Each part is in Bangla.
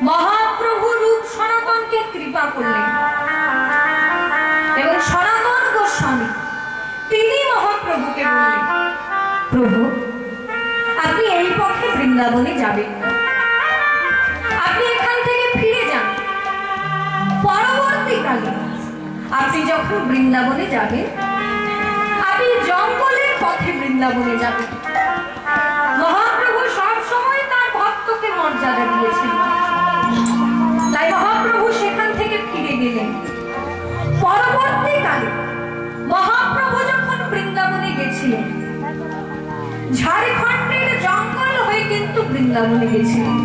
महाप्रभु रूप सनातन के कृपा करलें एवं सनातन गोस्वामी तिनी महाप्रभु के बोलें प्रभु আপনি এই পথে বৃন্দাবনে যাবেন না, আপনি এখান থেকে ফিরে যান। পরবর্তীকালে আপনি যখন বৃন্দাবনে যাবেন আপনি জঙ্গলের পথে বৃন্দাবনে যাবেন। মহাপ্রভু সব সময় তার ভক্তকে মর্যাদা দিয়েছেন, তাই মহাপ্রভু সেখান থেকে ফিরে গেলেন। পরবর্তীকালে মহাপ্রভু যখন বৃন্দাবনে গেছিলেন ঝাড়খণ্ডের জঙ্গল হয়ে কিন্তু বৃন্দাবনে গেছিলেন।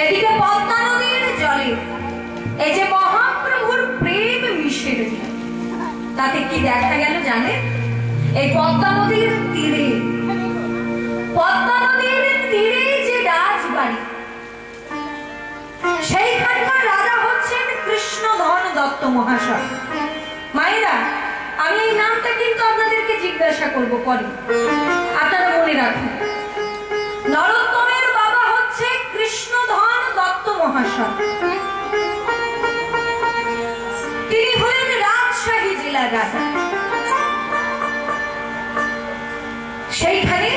এদিকে পদ্মা নদীর জলে এই যে মহাপ্রভুর প্রেম মিশে গেল, তাতে কি দেখা গেল জানেন? এই পদ্মা নদীর তীরে যে রাজবাড়ি, সেইখানকার রাজা হচ্ছেন কৃষ্ণধন দত্ত মহাশয়। মায়েরা, আমি এই নামটা কিন্তু আপনাদেরকে জিজ্ঞাসা করব পরে, আপনারা মনে রাখুন। নরোত্তমের বাবা হচ্ছে কৃষ্ণধন দত্ত মহাশয়। তিনি হলেন রাজশাহী জেলার রাজা। সেইখানে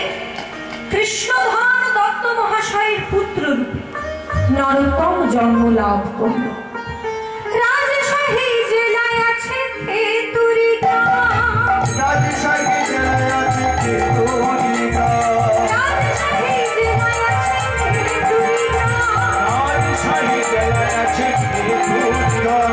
কৃষ্ণধন দত্ত মহাশয়ের পুত্র রূপে নরোত্তম জন্ম লাভ করল। রাজশাহী জেলায় আছে তেতুরি গ্রাম, রাজশাহী জেলায় আছে তেতুরি গ্রাম, রাজশাহী জেলায় আছে তেতুরি গ্রাম, রাজশাহী জেলায় আছে তেতুরি গ্রাম।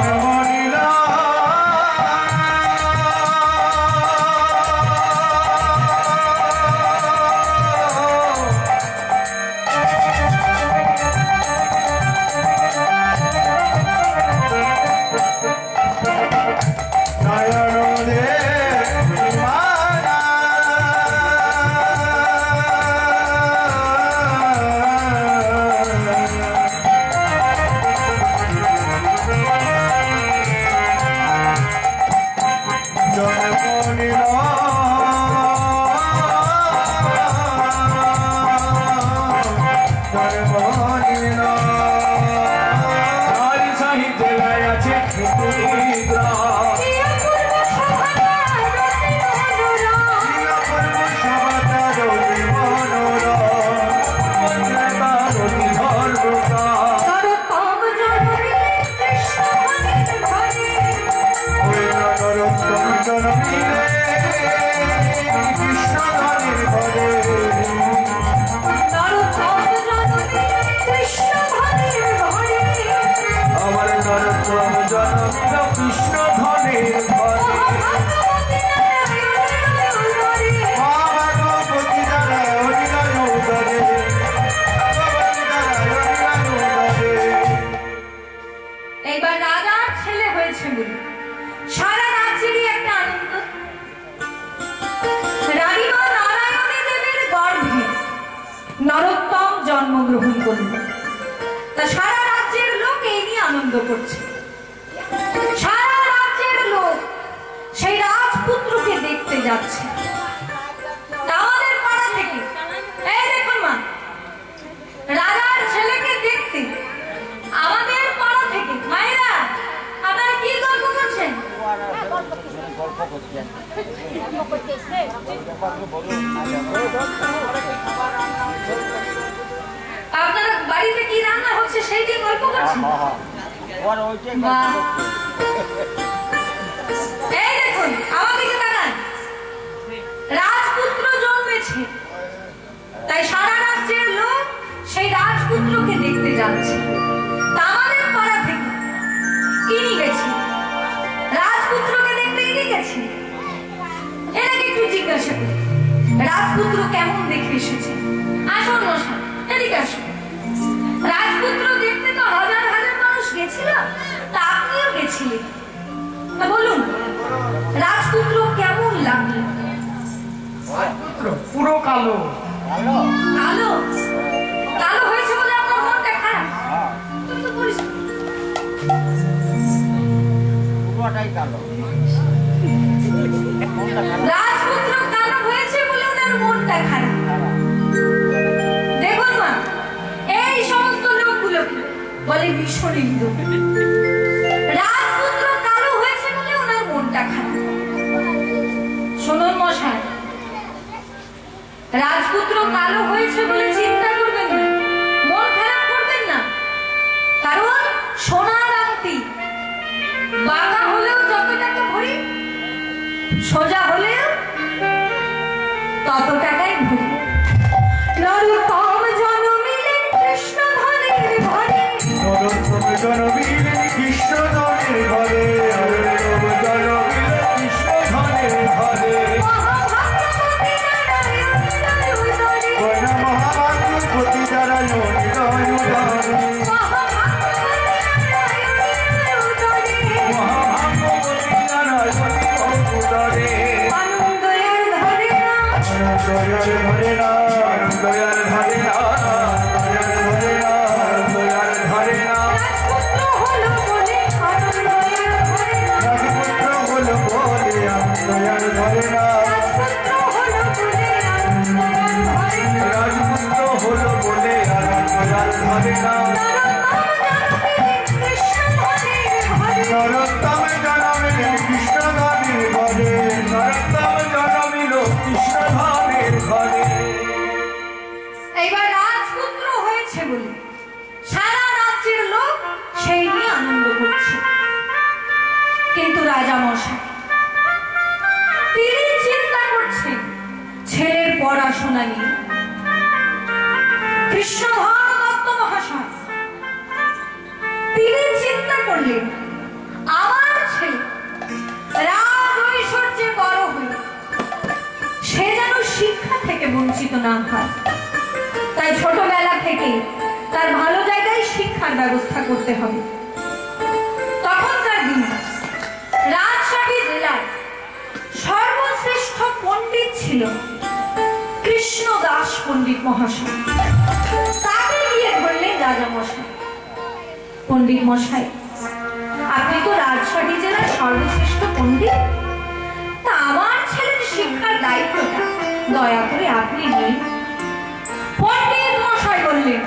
নরোত্তম জন্মগ্রহণ করল। তা সারা রাজ্যের লোক এই নিয়ে আনন্দ করছে। সারা রাজ্যের লোক সেই রাজপুত্রকে দেখতে যাচ্ছে। আমাদের পাড়া থেকে এই দেখুন মা, রাজার ছেলেকে দেখতে আমাদের পাড়া থেকে মায়েরা আপনারা কি গল্প করছেন? আপনারা বাড়িতে কি রান্না হচ্ছে সেই দিয়ে গল্প করছেন? এই দেখুন, আমার দিকে তাকান। রাজপুত্র জন্মেছে, ছিলেন। বলুন রাজপুত্র কেমন লাগলো? পুরো কালো। কালো কালো হয়েছে বলে আপনার মনটা খারাপ? রাজপুত্র কালো হয়েছে বলে ওনার মনটা খারাপ। দেখুন মা, এই সমস্ত লোকগুলো বলে বিষণিন্দ। রাজপুত্র কালো হয়েছে বলে ওনার মনটা খারাপ। শুনুন মশাই, রাজপুত্র কালো হয়েছে বলে চিন্তা করবেন না, মন খারাপ করবেন না। কারণ সোনার আংটি বাঁকা হলেও যত টাকা ভরি, সোজা হলেও তত টাকাই ভরি। নরোত্তম জনমিলেন কৃষ্ণ ধনের ঘরে, নরোত্তম জনমিলেন কৃষ্ণ ধনের ঘরে, নরোত্তম জনমিলেন কৃষ্ণ ধনের ঘরে। মহাভাগ্যবতী নারায়ণী দয়োদরে, মহাভাগ্যবতী নারায়ণী দয়োদরে, মহাভাগ্যবতী নারায়ণী দয়োদরে। আনন্দয়ার ধরে না, আনন্দয়ার ধরে না, আনন্দয়ার ধরে না, আনন্দয়ার ধরে না, আনন্দয়ার ধরে না। রাজপুত্র হলো বলে আনন্দয়ার ধরে না, রাজপুত্র হলো বলে আনন্দয়ার ধরে না, রাজপুত্র হলো বলে আনন্দয়ার ধরে না। রাজপুত্র হলো বলে আনন্দয়ার ধরে না। নরোত্তম জনমিলেন কৃষ্ণ ধনের ঘরে, নরোত্তম জনমিল কৃষ্ণ ধনের ঘরে। এইবার রাজপুত্র হয়েছে বলে সারা রাজ্যের লোক সেই নিয়ে আনন্দ করছে। কিন্তু রাজা মশাই তিনি চিন্তা করছেন ছেলের পড়াশোনা নিয়ে। কৃষ্ণধর দত্ত মহাশয় তিনি চিন্তা করলেন আমার ছেলে রাজ ঐশ্বর্যে বড় হয়ে সে যেন শিক্ষা থেকে বঞ্চিত না হয়, তাই ছোটবেলা থেকে তার ভালো জায়গায় শিক্ষার ব্যবস্থা করতে হবে। তখনকার দিনে রাজশাহী জেলায় সর্বশ্রেষ্ঠ পণ্ডিত ছিল কৃষ্ণদাস পণ্ডিত মহাশয়। তাকে গিয়ে ধরলেন রাজা মশাই। পণ্ডিত মশাই, আপনি তো রাজশাহী জেলার সর্বশ্রেষ্ঠ পণ্ডিত, তা আমার ছেলের শিক্ষার দায়িত্বটা দয়া করে আপনি নিন। পণ্ডিত মশাই বললেন,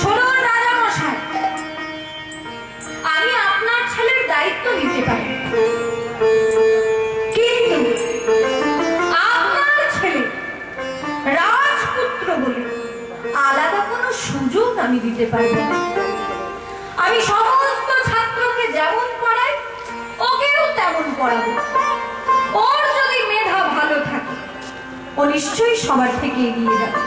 শুনুন রাজা মশাই, আমি আপনার ছেলের দায়িত্ব নিতে পারি, কিন্তু আপনার ছেলে রাজপুত্র বলে আলাদা কোনো সুযোগ আমি দিতে পারবো না। আমি সমস্ত ছাত্রকে যেমন পড়াই ওকেও তেমন পড়াবো। ওর যদি মেধা ভালো থাকে ও নিশ্চয়ই সবার থেকে এগিয়ে যাবে।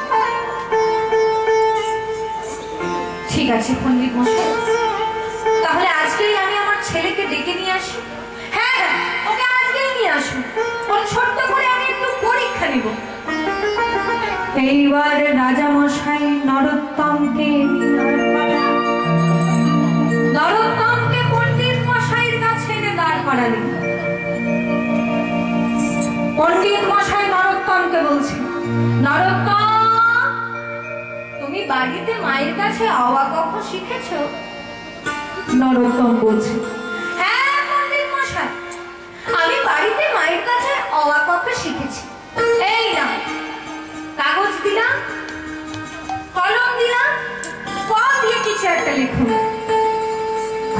ঠিক আছে পণ্ডিত মশাই, তাহলে আজকেই আমি আমার ছেলেকে ডেকে নিয়ে আসি। হ্যাঁ হ্যাঁ, ওকে আজকেই নিয়ে আসুন, ওর ছোট্ট করে আমি একটু পরীক্ষা নিব। এইবার রাজা মশাই নরোত্তমকে নরোত্তমকে পণ্ডিত মশাইয়ের কাছে এনে দাঁড় করালেন। পণ্ডিত মশাই নরোত্তমকে বলছে, নরোত্তম, তুমি বাড়িতে মায়ের কাছে অ আ ক খ শিখেছো? নরোত্তম বলছে, হ্যাঁ পণ্ডিত মশাই, আমি বাড়িতে মায়ের কাছে অ আ ক খ শিখেছি। এই না, কাগজ দিলাম, কলম দিলাম, ক দিয়ে কিছু একটা লিখুন,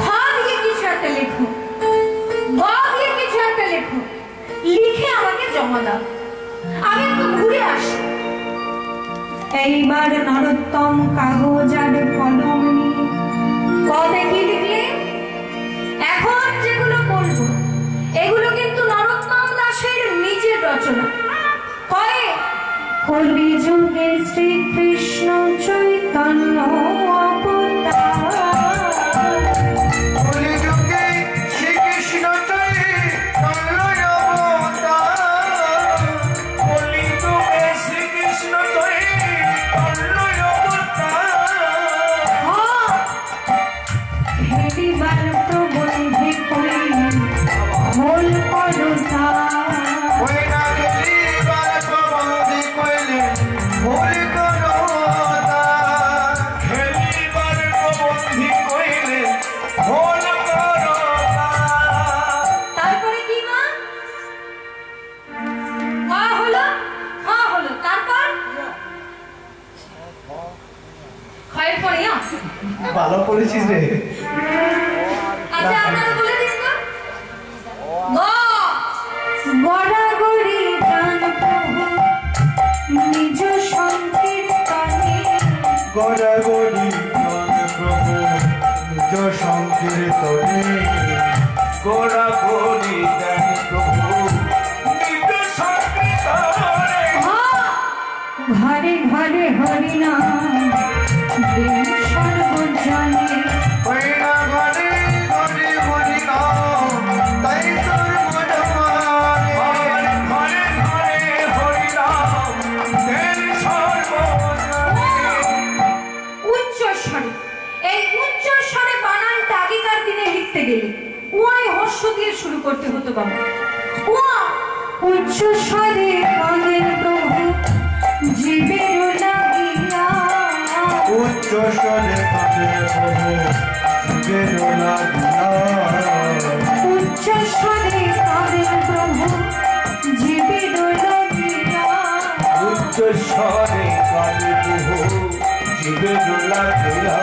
খ দিয়ে কিছু একটা লিখুন, গ দিয়ে কিছু একটা লিখুন, লিখে আমাকে জমা দাও, আমি একটু ঘুরে আসি। এইবার নরোত্তম কাগজ আর কলম নিয়ে কতে কি লিখলেন? এখন যেগুলো বলবো এগুলো কিন্তু নরোত্তম দাসের নিজের রচনা। কয়ে কলি যুগে শ্রীকৃষ্ণ চৈতন্য অবতার, কলিযুগে শ্রীকৃষ্ণ চৈতন্য অবতার, কলিযুগে শ্রীকৃষ্ণ চৈতন্য অবতার। হেরিবার প্রবন্ধে করি করি দেন প্রভু নিজ সংকীর্তনে। ঘরে ঘরে হরিনাম দেন সর্বজনে। ঘরে ঘরে ঘরে হরিনাম তাই সর্বজনে। ঘরে ঘরে হরিনাম দেন সর্বজনে। উচ্চ স্বরে, এই উচ্চ স্বরে বানানটা আগেকার দিনে লিখতে গেলে উয়ায় হর্ষ দিয়ে শুরু করতে হতো বাবা। উয়া উচ্চ স্বরে কাঁদেন প্রভু জীবের লাগিয়া। উচ্চ স্বরে কাঁদেন প্রভু জীবের লাগিয়া। উচ্চ স্বরে কাঁদেন প্রভু জীবের লাগিয়া। উচ্চ স্বরে কাঁদেন প্রভু জীবের লাগিয়া।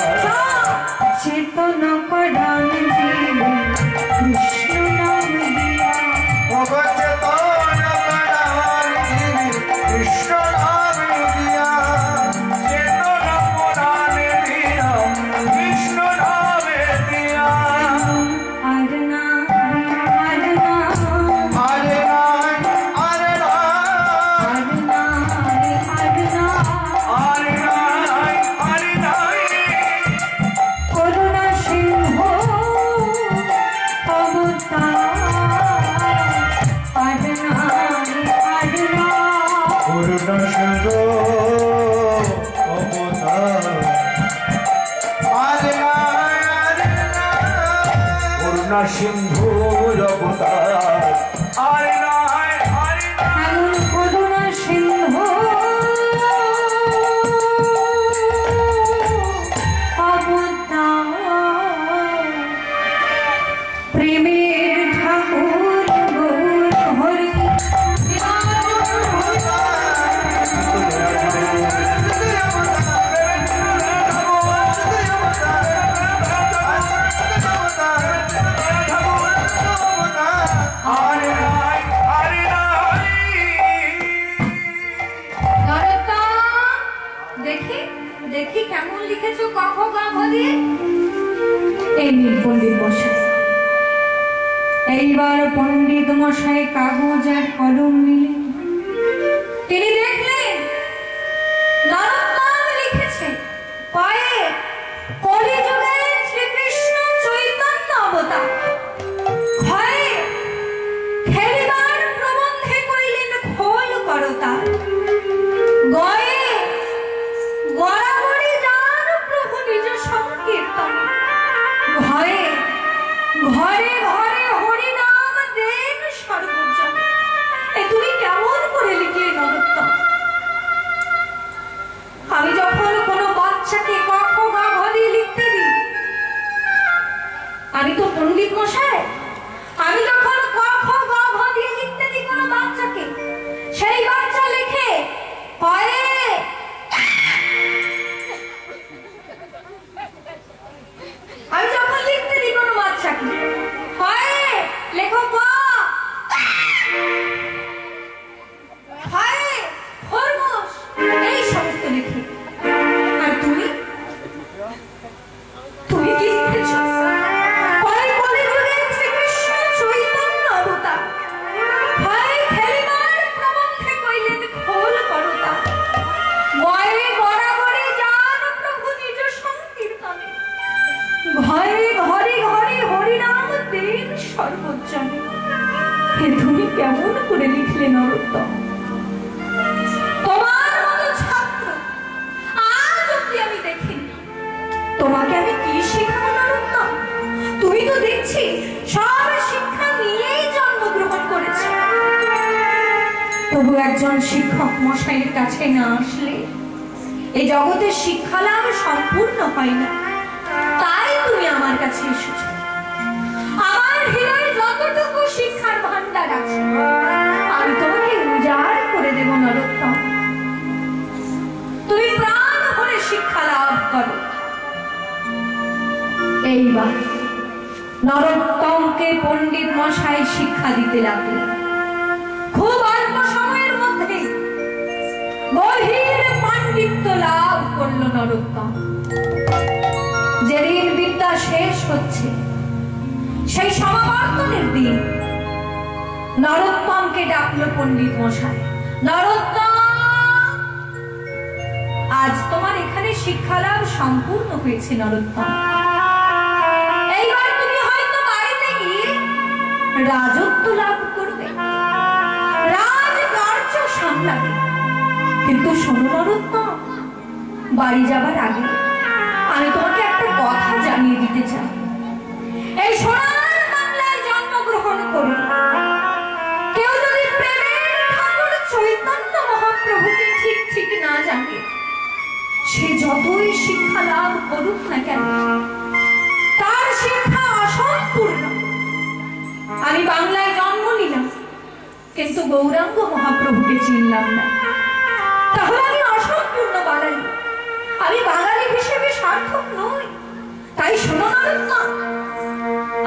চেতন করান জীবে কৃষ্ণ নাম দিয়া। চেতন করান জীবে কৃষ্ণ নাম দিয়া। চেতন করান দিয়া কৃষ্ণ নাম দিয়া। আর না আর না আর নাই আর নাই আর না আর নাই আর নাই। করুণা সিংহ অবতার। আর না আর না করুণা সিংহ অবতার। আর নাই আর নাই। করুণা সিন্ধু অবতার। আর নাই আর নাই। এমন করুণা সিংহ অবতার। প্রেমের ঠাকুর গৌর হরি আর নাই আর নাই। নরোত্তম, দেখি দেখি কেমন লিখেছো কখ গাভ দিয়ে। এই নীল পণ্ডিত মশাই, এইবার পণ্ডিত মশাই কাগজ আর কলম নিলেন। তিনি দেখলেন নরোত্তম লিখেছে পায়ে কলিযুগে শ্রীকৃষ্ণ চৈতন্য অবতার। ক্ষয়ে খেলিবার প্রবন্ধে কইলেন খোল করতার। গয়ে গড়াগড়ি যান প্রভু নিজ সংকীর্তনে। ঘরে ঘরে ঘরে হরিনাম দেন সর্বজনে। এ তুমি কেমন করে লিখলে নরোত্তম? আমি যখন কোনো বাচ্চাকে কখ গা ঘ দিয়ে লিখতে দিই, আমি তো পণ্ডিত মশাই, আমি যখন কখ গা ঘ দিয়ে লিখতে দিই কোনো বাচ্চাকে, সেই বাচ্চা লিখে পরে আমি যখন লিখতে দিই কোনো বাচ্চাকে পরে লেখো ক পরে খরগোশ, এই সমস্ত লিখি। আর তুমি তুমি কি লিখেছো? পরে কলিযুগে শ্রীকৃষ্ণ চৈতন্য অবতার। হয় খেলিবার প্রবন্ধে কইলেন খোল করতার। গয়ে গড়াগড়ি যান প্রভু নিজ সংকীর্তনে। ঘরে ঘরে ঘরে হরিনাম দেন সর্বজনে। হে তুমি কেমন করে লিখলে নরোত্তম? তোমার মতো ছাত্র আজ অব্দি আমি দেখিনি। তোমাকে আমি কি শেখাবো নরোত্তম? তুমি তো দেখছি সব শিক্ষা নিয়েই জন্মগ্রহণ করেছে। তবু একজন শিক্ষক মশাইয়ের কাছে না আসলে এই জগতের শিক্ষা লাভ সম্পূর্ণ হয় না। তাই তুমি আমার কাছে এসেছো। আমার হৃদয়ে যতটুকু শিক্ষার ভান্ডার আছে আমি তোমাকে উজাড় করে দেব নরোত্তম। তুমি প্রাণ ভরে শিক্ষা লাভ করো। এইবার নরোত্তমকে পণ্ডিত মশাই শিক্ষা দিতে লাগলেন। খুব অল্প সময়ের মধ্যে গভীর পাণ্ডিত্য লাভ করলো নরোত্তম। যেদিন বিদ্যা শেষ হচ্ছে সেই সমাবর্তনের দিন নরোত্তমকে ডাকলো পণ্ডিত মশাই। নরোত্তম, আজ তোমার এখানে শিক্ষালাভ সম্পূর্ণ হয়েছে নরোত্তম। এইবার তুমি হয়তো বাড়িতে গিয়ে রাজত্ব লাভ করবে, রাজকার্য সামলাবে। কিন্তু শোনো নরোত্তম, বাড়ি যাবার আগে আমি তোমাকে একটা কথা জানিয়ে দিতে চাই। এই সোনার বাংলায় জন্মগ্রহণ করে কেউ যদি প্রেমের ঠাকুর চৈতন্য মহাপ্রভুকে ঠিক ঠিক না জানে, সে যতই শিক্ষা লাভ করুক না কেন, তার শিক্ষা অসম্পূর্ণ। আমি বাংলায় জন্ম নিলাম, কিন্তু গৌরাঙ্গ মহাপ্রভুকে চিনলাম না, তাহলে আমি অসম্পূর্ণ বাঙালি, আমি বাঙালি হিসেবে সার্থক নই। তাই শোনো নরোত্তম,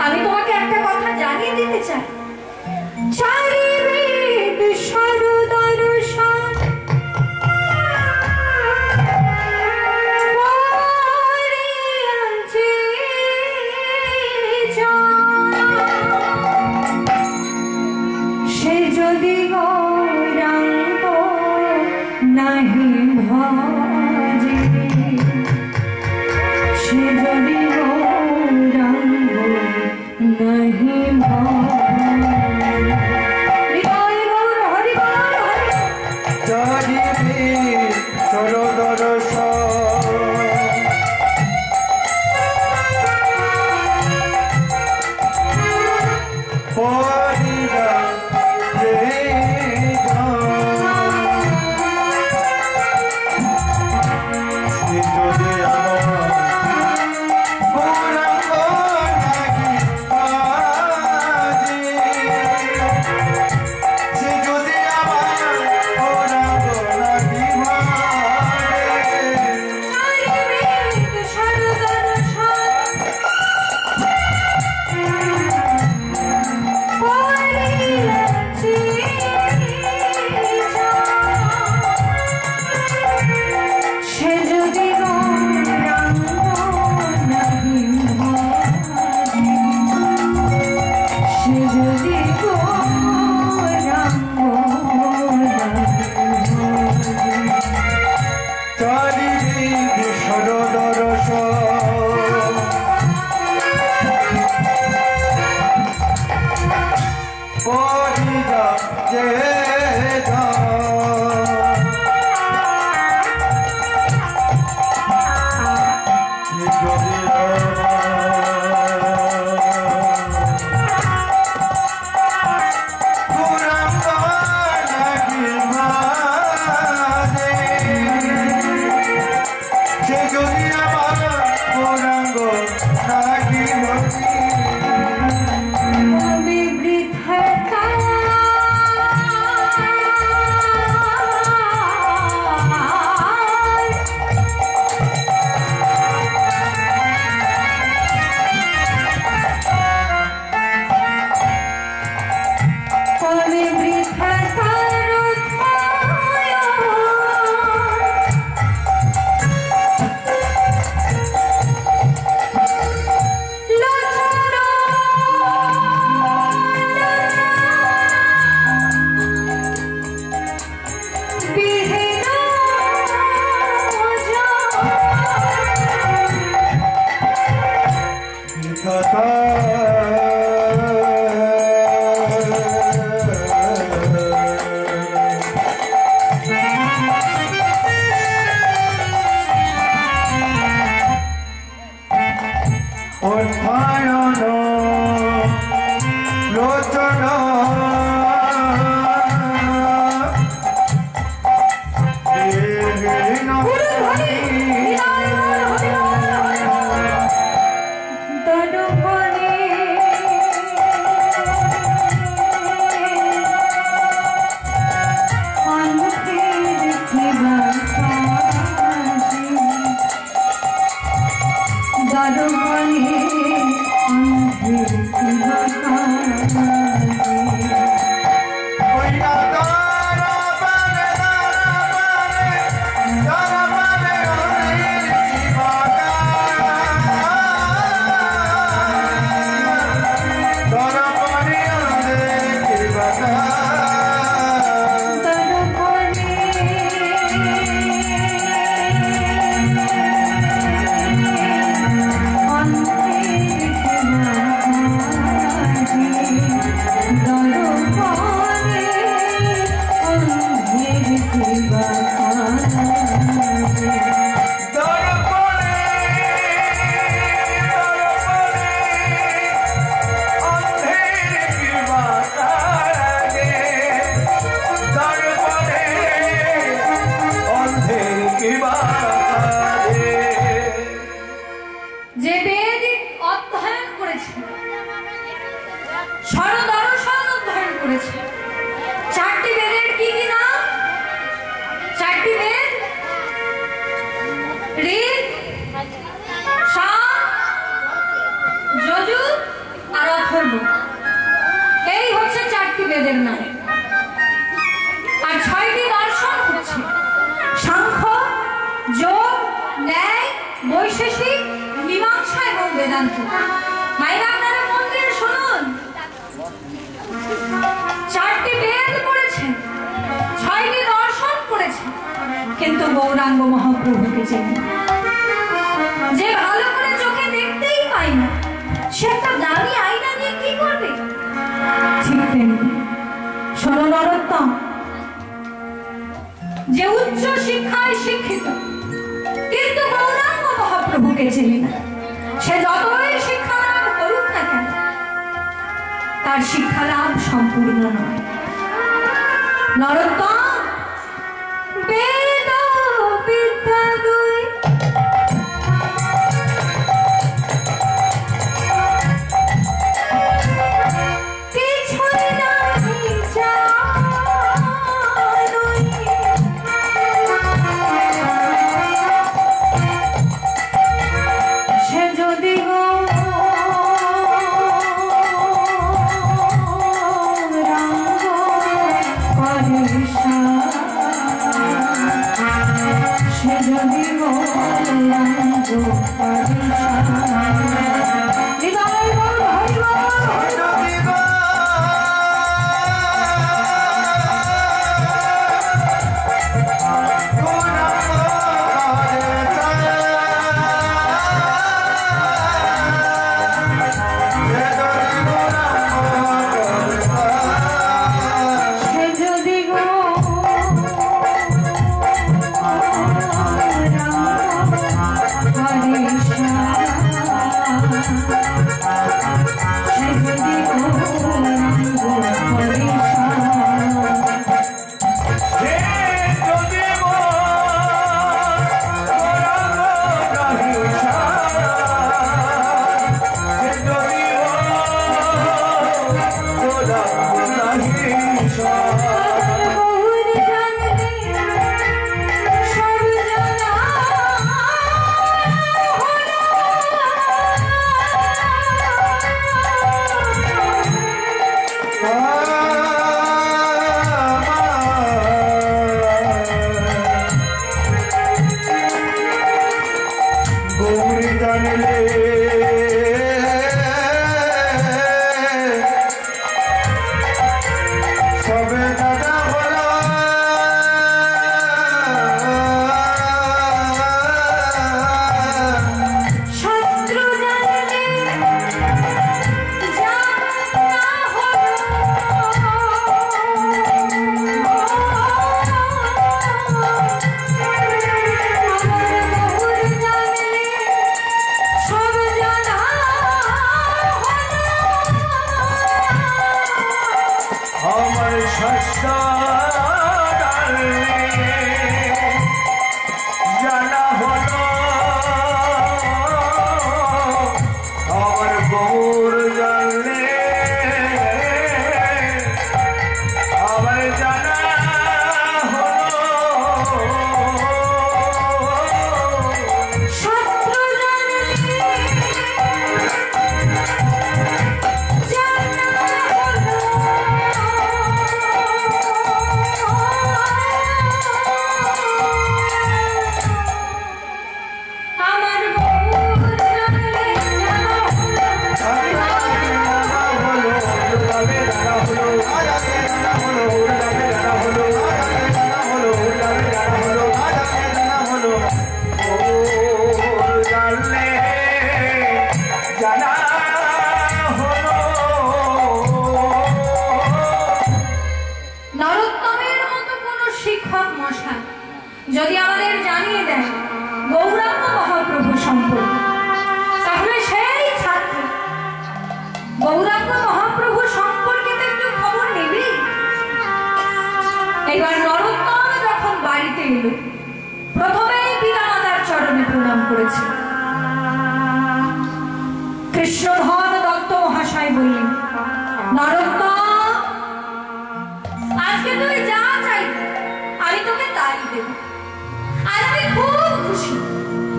আমি তোমাকে একটা কথা জানিয়ে দিতে চাই। চারি বেদ সর্বদর্শন সে যদি গৌরাঙ্গ নাহি ভজে, সে যদি গৌরাঙ্গ নাহি ভজে। হৃদয় গৌর হরি গৌর হরি। চারি বেদ সর্বদর্শন বিবৃত করেছে। চারটি বেদের কি কি নাম? চারটি বেদ ঋগ, সাম, যজুর আর অথর্ব। এই হচ্ছে চারটি বেদের নাম। আর ছয়টি দর্শন হচ্ছে সাংখ্য, যোগ, ন্যায়, বৈশেষিক, মীমাংসা এবং বেদান্ত। মায়েরা আপনারা মন দিয়ে শুনুন, চারটি বেদ পড়েছেন, ছয়টি দর্শন পড়েছেন, কিন্তু গৌরাঙ্গ মহাপ্রভুকে চেনে না। যে ভালো করে চোখে দেখতেই পাই না, সে একটা দামি আয়না নিয়ে কি করবে? ঠিক তেমনি শোনো নরোত্তম, যে উচ্চ শিক্ষায় শিক্ষিত কিন্তু গৌরাঙ্গ মহাপ্রভুকে চেনে না, সে যতই শিক্ষা লাভ করুক না কেন, তার শিক্ষা লাভ সম্পূর্ণ নয়। নরোত্তম, বেদ বিদ্যা দুই, কিছুই নাহি জানুই, সে যদি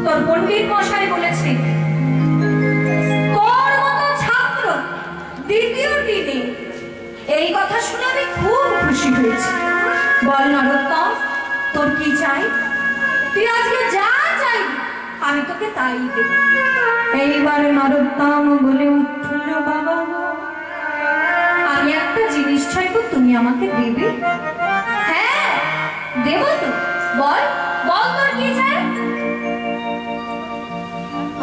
তোর পণ্ডিত মশাই বলেছে তোর মতো ছাত্র দ্বিতীয় দিনে, এই কথা শুনে আমি খুব খুশি হয়েছি। বল নরোত্তম, তোর কি চাই? তুই আজকে যা চাই আমি তোকে তাই দেব। এইবার নরোত্তম বলে উঠল, বাবা আমি একটা জিনিস চাইবো, তুমি আমাকে দেবে? হ্যাঁ দেব তো, বল বল তোর কি চাই?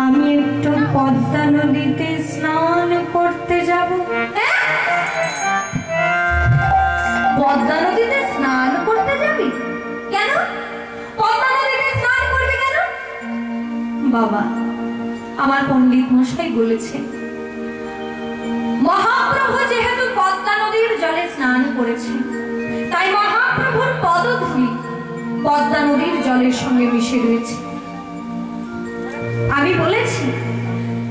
আমি একটু পদ্মা নদীতে স্নান করতে যাব। পদ্মা নদীতে স্নান করতে যাবি কেন? পদ্মা নদীতে স্নান করবি কেন? বাবা আমার পণ্ডিত মশাই বলেছে মহাপ্রভু যেহেতু পদ্মা নদীর জলে স্নান করেছেন, তাই মহাপ্রভুর পদধূলি পদ্মা নদীর জলের সঙ্গে মিশে রয়েছে। আমি বলেছি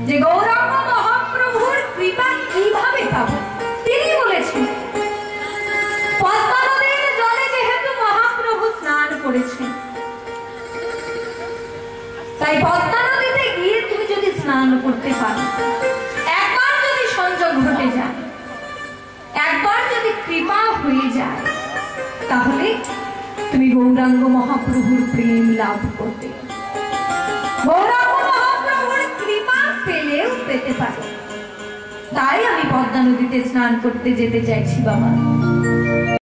যে গৌরাঙ্গ মহাপ্রভুর কৃপা কিভাবে পাব? তিনি বলেছেন পদ্মা নদীর জলে যেহেতু মহাপ্রভু স্নান করেছেন, তাই পদ্মা নদীতে গিয়ে তুমি যদি স্নান করতে পারো, একবার যদি সংযোগ ঘটে যায়, একবার যদি কৃপা হয়ে যায়, তাহলে তুমি গৌরাঙ্গ মহাপ্রভুর প্রেম লাভ করতে, গৌরাঙ্গ মহাপ্রভুর কৃপা পেলেও পেতে পারো। তাই আমি পদ্মা নদীতে স্নান করতে যেতে চাইছি বাবা।